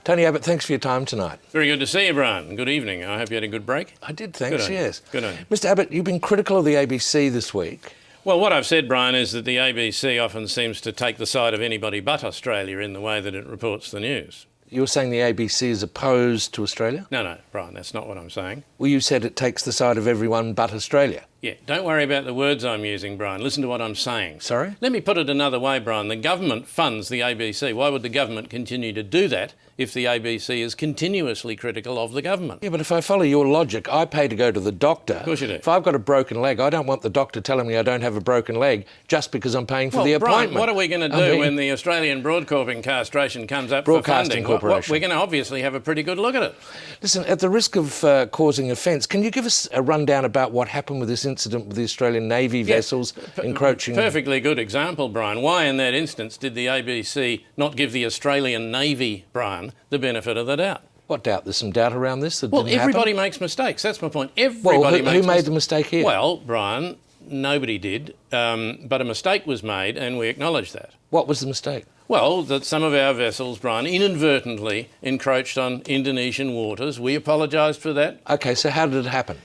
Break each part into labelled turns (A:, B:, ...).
A: Tony Abbott, thanks for your time tonight.
B: Very good to see you, Brian. Good evening. I hope you had a good break.
A: I did, thanks, yes.
B: Good on you.
A: Mr Abbott, you've been critical of the ABC this week.
B: Well, what I've said, Brian, is that the ABC often seems to take the side of anybody but Australia in the way that it reports the news.
A: You were saying the ABC is opposed to Australia?
B: No, Brian, that's not what I'm saying.
A: Well, you said it takes the side of everyone but Australia.
B: Yeah, don't worry about the words I'm using, Brian. Listen to what I'm saying.
A: Sorry?
B: Let me put it another way, Brian. The government funds the ABC. Why would the government continue to do that if the ABC is continuously critical of the government?
A: Yeah, but if I follow your logic, I pay to go to the doctor.
B: Of course you do.
A: If I've got a broken leg, I don't want the doctor telling me I don't have a broken leg just because I'm paying for the appointment.
B: Brian, what are we going to do when the Australian Broadcasting Corporation comes up for funding?
A: Corporation.
B: We're going to obviously have a pretty good look at it.
A: Listen, at the risk of causing offence, can you give us a rundown about what happened with this incident with the Australian Navy vessels encroaching?
B: Perfectly good example, Brian. Why in that instance did the ABC not give the Australian Navy, Brian, the benefit of the doubt?
A: What doubt? There's some doubt around this?
B: Well, everybody makes mistakes. That's my point. Everybody
A: who made the mistake here?
B: Well, Brian, nobody did. But a mistake was made, and we acknowledge that.
A: What was the mistake?
B: Well, that some of our vessels, Brian, inadvertently encroached on Indonesian waters. We apologised for that.
A: OK, so how did it happen?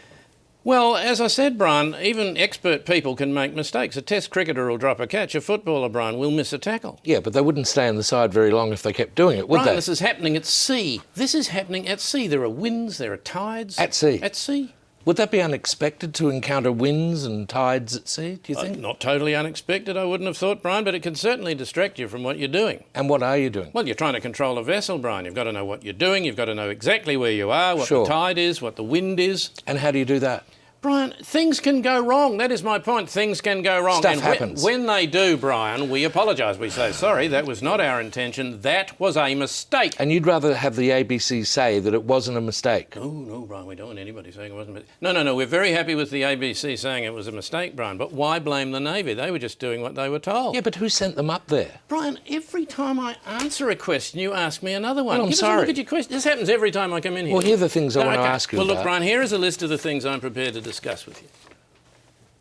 B: Well, as I said, Brian, even expert people can make mistakes. A test cricketer will drop a catch. A footballer, Brian, will miss a tackle.
A: Yeah, but they wouldn't stay on the side very long if they kept doing it, would
B: Brian,
A: they?
B: this is happening at sea. This is happening at sea. There are winds, there are tides.
A: At sea?
B: At sea.
A: Would that be unexpected to encounter winds and tides at sea, do you think?
B: Not totally unexpected, I wouldn't have thought, Brian, but it can certainly distract you from what you're doing.
A: And what are you doing?
B: Well, you're trying to control a vessel, Brian. You've got to know what you're doing. You've got to know exactly where you are, what the tide is, what the wind is.
A: And how do you do that?
B: Brian, things can go wrong. That is my point. Things can go wrong.
A: Stuff happens.
B: When they do, Brian, we apologise. We say, sorry, that was not our intention. That was a mistake.
A: And you'd rather have the ABC say that it wasn't a mistake?
B: No, Brian, we don't want anybody saying it wasn't a mistake. No, we're very happy with the ABC saying it was a mistake, Brian, but why blame the Navy? They were just doing what they were told.
A: Yeah, but who sent them up there?
B: Brian, every time I answer a question, you ask me another one.
A: Well, I'm sorry.
B: Give us a look at your question. This happens every time I come in here.
A: Well, here are the things I want to ask you about.
B: Well, look, Brian, here is a list of the things I'm prepared to discuss with you.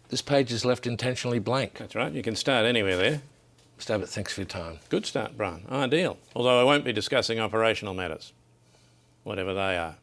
A: This page is left intentionally blank.
B: That's right. You can start anywhere there.
A: Mr Abbott, thanks for your time.
B: Good start, Brian. Ideal. Although I won't be discussing operational matters, whatever they are.